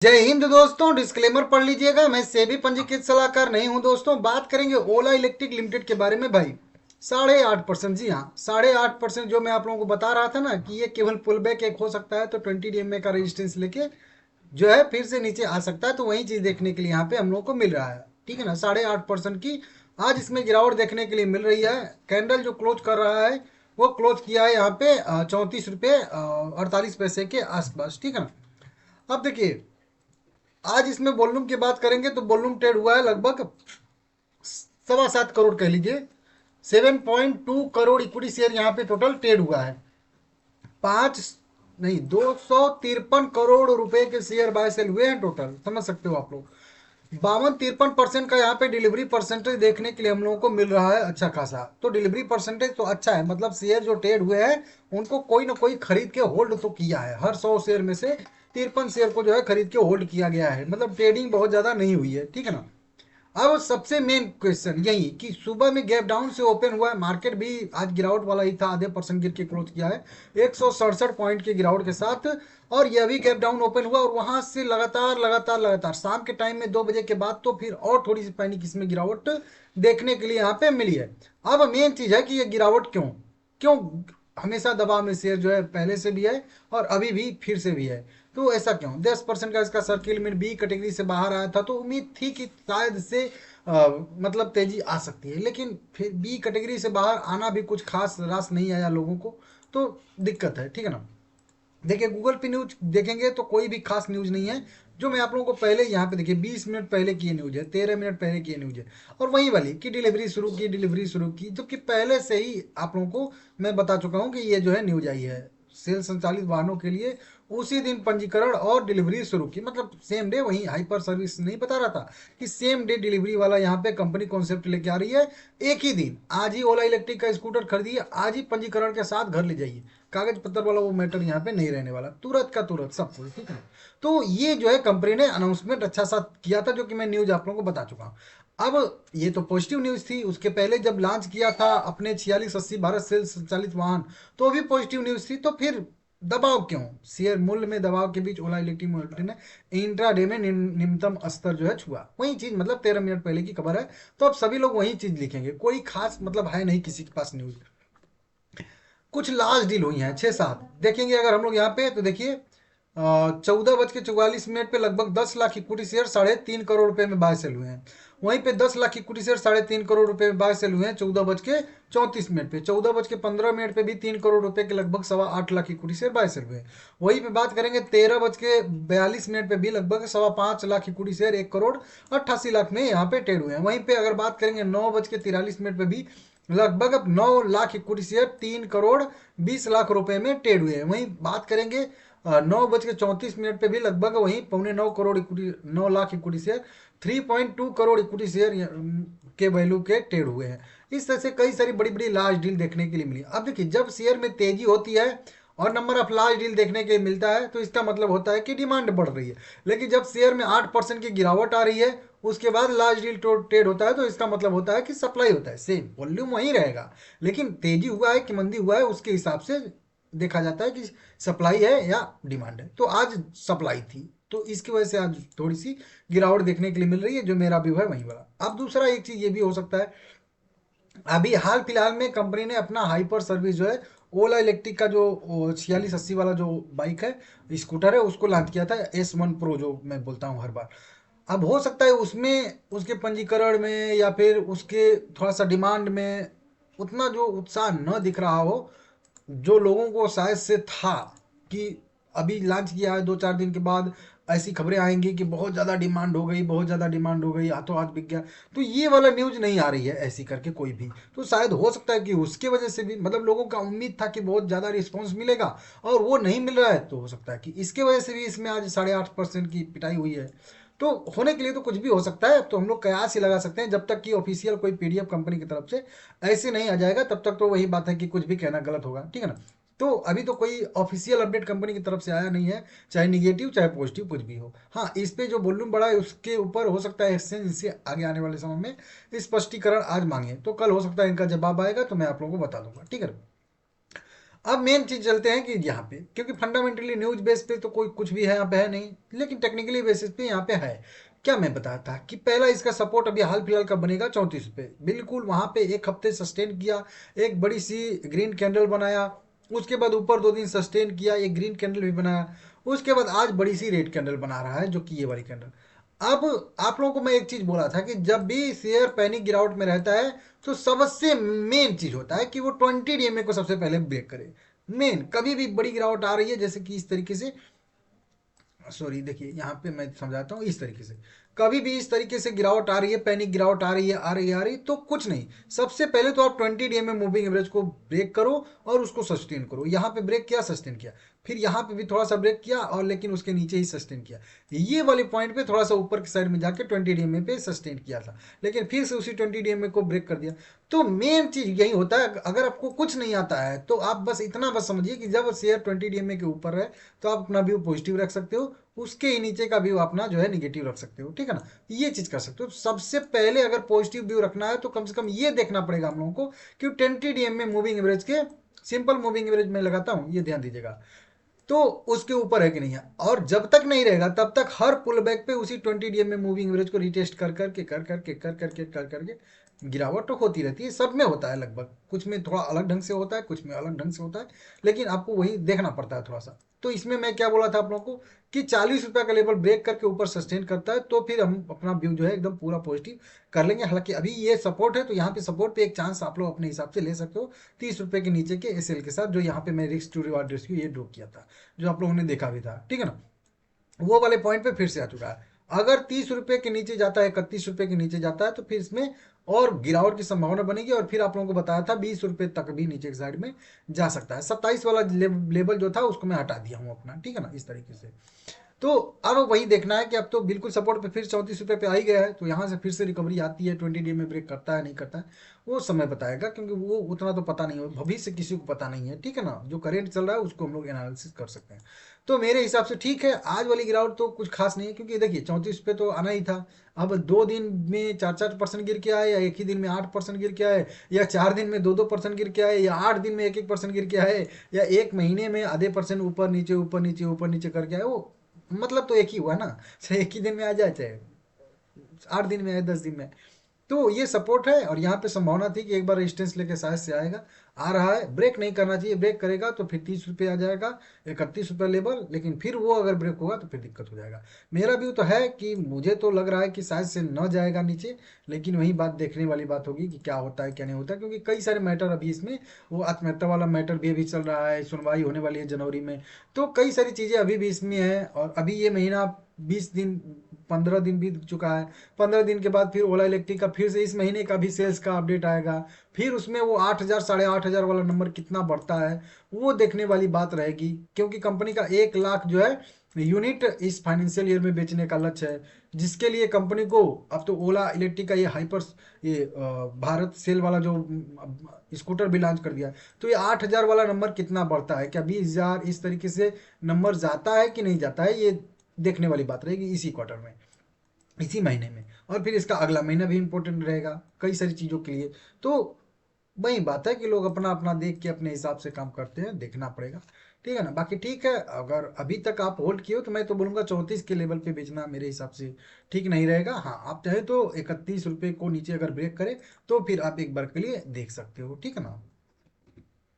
जय हिंद दोस्तों, डिस्क्लेमर पढ़ लीजिएगा। मैं सेबी पंजीकृत सलाहकार नहीं हूं दोस्तों। बात करेंगे ओला इलेक्ट्रिक लिमिटेड के बारे में भाई। 8.5%, जी हाँ 8.5%। जो मैं आप लोगों को बता रहा था ना कि ये केवल पुल बैक एक हो सकता है, तो 20 DMA का रेजिस्टेंस लेके जो है फिर से नीचे आ सकता है। तो वही चीज देखने के लिए यहाँ पे हम लोग को मिल रहा है, ठीक है ना। 8.5% की आज इसमें गिरावट देखने के लिए मिल रही है। कैंडल जो क्लोज कर रहा है वो क्लोज किया है यहाँ पे 34 रुपये 48 पैसे के आसपास, ठीक है ना। अब देखिए, आज इसमें वॉल्यूम की बात करेंगे तो वॉल्यूम ट्रेड हुआ है लगभग 7.25 करोड़ कह लीजिए। 7.2 करोड़ इक्विटी शेयर यहाँ पे टोटल ट्रेड हुआ है। पांच नहीं 253 करोड़ रुपए के शेयर बाय सेल हुए हैं टोटल, समझ सकते हो आप लोग। 52-53% का यहाँ पे डिलीवरी परसेंटेज देखने के लिए हम लोगों को मिल रहा है अच्छा खासा। तो डिलीवरी परसेंटेज तो अच्छा है, मतलब शेयर जो ट्रेड हुए हैं उनको कोई ना कोई खरीद के होल्ड तो किया है। हर 100 शेयर में से 53 शेयर को जो है खरीद के होल्ड किया गया है, मतलब ट्रेडिंग बहुत ज्यादा नहीं हुई है, ठीक है ना। अब सबसे मेन क्वेश्चन यही कि सुबह में गैप डाउन से ओपन हुआ है, मार्केट भी आज गिरावट वाला ही था, ½ % गिर के क्लोज किया है 167 पॉइंट के गिरावट के साथ। और यह भी गैप डाउन ओपन हुआ और वहां से लगातार लगातार लगातार शाम के टाइम में 2 बजे के बाद तो फिर और थोड़ी सी पैनिक इसमें गिरावट देखने के लिए यहाँ पे मिली है। अब मेन चीज है कि ये गिरावट क्यों क्यों हमेशा दबाव में शेयर जो है पहले से भी है और अभी भी फिर से भी है। तो ऐसा क्यों 10% का इसका सर्किल लिमिट बी कैटेगरी से बाहर आया था, तो उम्मीद थी कि शायद से मतलब तेजी आ सकती है, लेकिन फिर बी कैटेगरी से बाहर आना भी कुछ खास रास नहीं आया लोगों को, तो दिक्कत है, ठीक है ना। देखिए गूगल पे न्यूज देखेंगे तो कोई भी खास न्यूज नहीं है। जो मैं आप लोगों को पहले यहाँ पे देखिए 20 मिनट पहले की न्यूज है, 13 मिनट पहले की न्यूज है, और वही वाली कि डिलीवरी शुरू की, जबकि पहले से ही आप लोगों को मैं बता चुका हूँ कि ये जो है न्यूज आई है सेल संचालित वाहनों के लिए उसी दिन पंजीकरण और डिलीवरी शुरू की, मतलब सेम डे। वही हाइपर सर्विस नहीं बता रहा था कि सेम डे डिलीवरी वाला यहाँ पे कंपनी कॉन्सेप्ट लेके आ रही है। एक ही दिन आज ही ओला इलेक्ट्रिक का स्कूटर खरीदिए, आज ही पंजीकरण के साथ घर ले जाइए। कागज पत्तर वाला वो मैटर यहाँ पे नहीं रहने वाला, तुरंत का तुरंत सब कुछ, ठीक है। तो ये जो है कंपनी ने अनाउंसमेंट अच्छा सा किया था, जो कि मैं न्यूज आप लोगों को बता चुका हूँ। अब ये तो पॉजिटिव न्यूज थी। उसके पहले जब लॉन्च किया था अपने 4680 भारत सेल संचालित वाहन, तो भी पॉजिटिव न्यूज थी। तो फिर दबाव क्यों शेयर मूल्य में दबाव के बीच ओला इलेक्ट्रिक मोबिलिटी ने इंट्राडे में निम्नतम स्तर जो है छुआ, वही चीज, मतलब 13 मिनट पहले की खबर है। तो अब सभी लोग वही चीज लिखेंगे, कोई खास मतलब है नहीं किसी के पास न्यूज। कुछ लार्ज डील हुई हैं 6-7, देखेंगे अगर हम लोग यहाँ पे तो देखिए 14:44 पे लगभग 10 लाख इक्विटी शेयर 3.5 करोड़ रुपए में बाय सेल हुए हैं। वहीं पे 10 लाख इक्विटी शेयर 3.5 करोड़ रुपए में बाय सेल हुए हैं 14:34 पे। 14:15 पे भी 3 करोड़ रुपए के लगभग 8.25 lakh equity share buy sell हुए हैं। वहीं पे बात करेंगे 13:42 पे भी लगभग 5.25 लाख इक्विटी शेयर 1 करोड़ 88 लाख में यहाँ पे ट्रेड हुए हैं। वहीं पे अगर बात करेंगे 9:43 पे भी लगभग अब 9 लाख इक्विटी शेयर 3 करोड़ 20 लाख रुपए में ट्रेड हुए हैं। वहीं बात करेंगे 9:34 पे भी लगभग वहीं 9.25 crore equity 9 lakh equity share 3.2 crore equity share के वैल्यू के ट्रेड हुए हैं। इस तरह से कई सारी बड़ी बड़ी लार्ज डील देखने के लिए मिली। अब देखिए जब शेयर में तेजी होती है और नंबर ऑफ लार्ज डील देखने के लिए मिलता है तो इसका मतलब होता है कि डिमांड बढ़ रही है। लेकिन जब शेयर में 8% की गिरावट आ रही है उसके बाद लार्ज डील ट्रेड होता है तो इसका मतलब होता है कि सप्लाई होता है। सेम वॉल्यूम वहीं रहेगा, लेकिन तेजी हुआ है कि मंदी हुआ है उसके हिसाब से देखा जाता है कि सप्लाई है या डिमांड है। तो आज सप्लाई थी, तो इसकी वजह से आज थोड़ी सी गिरावट देखने के लिए मिल रही है, जो मेरा व्यू है वहीं वाला। अब दूसरा एक चीज ये भी हो सकता है, अभी हाल फिलहाल में कंपनी ने अपना हाइपर सर्विस जो है ओला इलेक्ट्रिक का जो 4680 वाला जो बाइक है स्कूटर है उसको लॉन्च किया था, S1 Pro जो मैं बोलता हूँ हर बार। अब हो सकता है उसमें उसके पंजीकरण में या फिर उसके थोड़ा सा डिमांड में उतना जो उत्साह न दिख रहा हो जो लोगों को शायद से था कि अभी लॉन्च किया है 2-4 दिन के बाद ऐसी खबरें आएंगी कि बहुत ज़्यादा डिमांड हो गई, बहुत ज़्यादा डिमांड हो गई, हाथों हाथ बिक गया। तो ये वाला न्यूज नहीं आ रही है ऐसी करके कोई भी। तो शायद हो सकता है कि उसके वजह से भी, मतलब लोगों का उम्मीद था कि बहुत ज़्यादा रिस्पॉन्स मिलेगा और वो नहीं मिल रहा है, तो हो सकता है कि इसके वजह से भी इसमें आज 8.5% की पिटाई हुई है। तो होने के लिए तो कुछ भी हो सकता है, तो हम लोग कयास ही लगा सकते हैं। जब तक कि ऑफिशियल कोई पीडीएफ कंपनी की तरफ से ऐसे नहीं आ जाएगा तब तक तो वही बात है कि कुछ भी कहना गलत होगा, ठीक है ना। तो अभी तो कोई ऑफिशियल अपडेट कंपनी की तरफ से आया नहीं है, चाहे निगेटिव चाहे पॉजिटिव कुछ भी हो। हाँ, इस पे जो वॉल्यूम बढ़ा है उसके ऊपर हो सकता है एक्सचेंज इससे आगे आने वाले समय में स्पष्टीकरण आज मांगे, तो कल हो सकता है इनका जवाब आएगा तो मैं आप लोगों को बता दूंगा, ठीक है। अब मेन चीज चलते हैं कि यहाँ पे, क्योंकि फंडामेंटली न्यूज बेस पे तो कोई कुछ भी है यहाँ पे है नहीं, लेकिन टेक्निकली बेसिस पे यहाँ पे है। क्या मैं बताया था कि पहला इसका सपोर्ट अभी हाल फिलहाल का बनेगा 34 रुपये, बिल्कुल वहां पे एक हफ्ते सस्टेन किया, एक बड़ी सी ग्रीन कैंडल बनाया, उसके बाद ऊपर 2 दिन सस्टेन किया, एक ग्रीन कैंडल भी बनाया, उसके बाद आज बड़ी सी रेड कैंडल बना रहा है जो कि ये वाली कैंडल। अब आप लोगों को मैं एक चीज बोला था कि जब भी शेयर पैनिक गिरावट में रहता है तो सबसे मेन चीज होता है कि वो 20 DMA को सबसे पहले ब्रेक करे। मेन कभी भी बड़ी गिरावट आ रही है जैसे कि इस तरीके से, सॉरी देखिए यहाँ पे मैं समझाता हूँ, इस तरीके से कभी भी इस तरीके से गिरावट आ रही है, पैनिक गिरावट आ रही है, आ रही तो कुछ नहीं, सबसे पहले तो आप 20 DMA मूविंग एवरेज को ब्रेक करो और उसको सस्टेन करो। यहाँ पे ब्रेक किया, सस्टेन किया, फिर यहाँ पे भी थोड़ा सा ब्रेक किया और लेकिन उसके नीचे ही सस्टेन किया, ये वाले पॉइंट पे थोड़ा सा ऊपर की साइड में जाके 20 DMA पे सस्टेन किया था, लेकिन फिर से उसी 20 DMA को ब्रेक कर दिया। तो मेन चीज यही होता है, अगर आपको कुछ नहीं आता है तो आप बस इतना बस समझिए कि जब शेयर 20 DMA के ऊपर है तो आप अपना व्यू पॉजिटिव रख सकते हो, उसके ही नीचे का व्यू अपना जो है निगेटिव रख सकते हो, ठीक है ना, ये चीज कर सकते हो। सबसे पहले अगर पॉजिटिव व्यू रखना है तो कम से कम ये देखना पड़ेगा हम लोगों को कि 20 DMA मूविंग एवरेज के, सिंपल मूविंग एवरेज में लगाता हूँ, ये ध्यान दीजिएगा, तो उसके ऊपर है कि नहीं है। और जब तक नहीं रहेगा तब तक हर पुल बैक पे उसी 20 DMA मूविंग एवरेज को रिटेस्ट कर करके गिरावट तो होती रहती है, सब में होता है लगभग, कुछ में थोड़ा अलग ढंग से होता है, कुछ में अलग ढंग से होता है, लेकिन आपको वही देखना पड़ता है थोड़ा सा। तो इसमें मैं क्या बोला था आप लोगों को कि 40 रुपये का लेवल ब्रेक करके ऊपर सस्टेन करता है तो फिर हम अपना व्यू जो है एकदम पूरा पॉजिटिव कर लेंगे। हालांकि अभी ये सपोर्ट है तो यहाँ पे सपोर्ट पे एक चांस आप लोग अपने हिसाब से ले सकते हो 30 रुपये के नीचे के SL के साथ, जो यहाँ पे मैं रिस्क टू रिवार्ड रेशियो ये ड्रॉ किया था, जो आप लोगों ने देखा भी था, ठीक है ना, वो वाले पॉइंट पे फिर से आ चुका है। अगर 30 रुपये के नीचे जाता है, 31 रुपये के नीचे जाता है तो फिर इसमें और गिरावट की संभावना बनेगी, और फिर आप लोगों को बताया था 20 रुपये तक भी नीचे की साइड में जा सकता है। 27 वाला लेवल जो था उसको मैं हटा दिया हूँ अपना, ठीक है ना, इस तरीके से। तो अब वही देखना है कि अब तो बिल्कुल सपोर्ट पे फिर 34 रुपये पे आ ही गया है, तो यहाँ से फिर से रिकवरी आती है, 20 DMA ब्रेक करता है नहीं करता है, वो समय बताएगा, क्योंकि वो उतना तो पता नहीं है, भविष्य किसी को पता नहीं है, ठीक है ना, जो करेंट चल रहा है उसको हम लोग एनालिसिस कर सकते हैं। तो मेरे हिसाब से ठीक है, आज वाली गिरावट तो कुछ खास नहीं है, क्योंकि देखिए 34 पे तो आना ही था। अब 2 दिन में 4-4% गिर के आए, या एक ही दिन में 8% गिर के आए, या 4 दिन में 2-2% गिर के आए, या 8 दिन में 1-1% गिर के आए, या एक महीने में आधे परसेंट ऊपर नीचे ऊपर नीचे ऊपर नीचे करके आए, वो मतलब तो एक ही हुआ ना, चाहे एक ही दिन में आ जाए, चाहे 8 दिन में आए, 10 दिन में। तो ये सपोर्ट है, और यहाँ पे संभावना थी कि एक बार रेजिस्टेंस लेके शायद से आएगा, आ रहा है, ब्रेक नहीं करना चाहिए, ब्रेक करेगा तो फिर 30 रुपये आ जाएगा, 31 रुपये लेवल, लेकिन फिर वो अगर ब्रेक होगा तो फिर दिक्कत हो जाएगा। मेरा व्यू तो है कि मुझे तो लग रहा है कि शायद से न जाएगा नीचे, लेकिन वही बात देखने वाली बात होगी कि क्या होता है क्या नहीं होता है, क्योंकि कई सारे मैटर अभी इसमें, वो आत्महत्या वाला मैटर भी अभी चल रहा है, सुनवाई होने वाली है जनवरी में, तो कई सारी चीज़ें अभी भी इसमें है। और अभी ये महीना 20 दिन 15 दिन बीत चुका है, 15 दिन के बाद फिर ओला इलेक्ट्रिक का फिर से इस महीने का भी सेल्स का अपडेट आएगा, फिर उसमें वो 8,000 8,500 वाला नंबर कितना बढ़ता है वो देखने वाली बात रहेगी, क्योंकि कंपनी का 1 लाख जो है यूनिट इस फाइनेंशियल ईयर में बेचने का लक्ष्य है, जिसके लिए कंपनी को अब तो ओला इलेक्ट्रिक का ये हाइपर, ये भारत सेल वाला जो स्कूटर भी लॉन्च कर दिया है, तो ये 8,000 वाला नंबर कितना बढ़ता है, क्या 20,000 इस तरीके से नंबर जाता है कि नहीं जाता है, ये देखने वाली बात रहेगी इसी क्वार्टर में, इसी महीने में। और फिर इसका अगला महीना भी इंपॉर्टेंट रहेगा कई सारी चीज़ों के लिए। तो वही बात है कि लोग अपना अपना देख के अपने हिसाब से काम करते हैं, देखना पड़ेगा, ठीक है ना। बाकी ठीक है, अगर अभी तक आप होल्ड किए हो तो मैं तो बोलूँगा 34 के लेवल पे बेचना मेरे हिसाब से ठीक नहीं रहेगा। हाँ, आप चाहे तो 31 रुपये को नीचे अगर ब्रेक करे तो फिर आप एक बार के लिए देख सकते हो, ठीक है ना।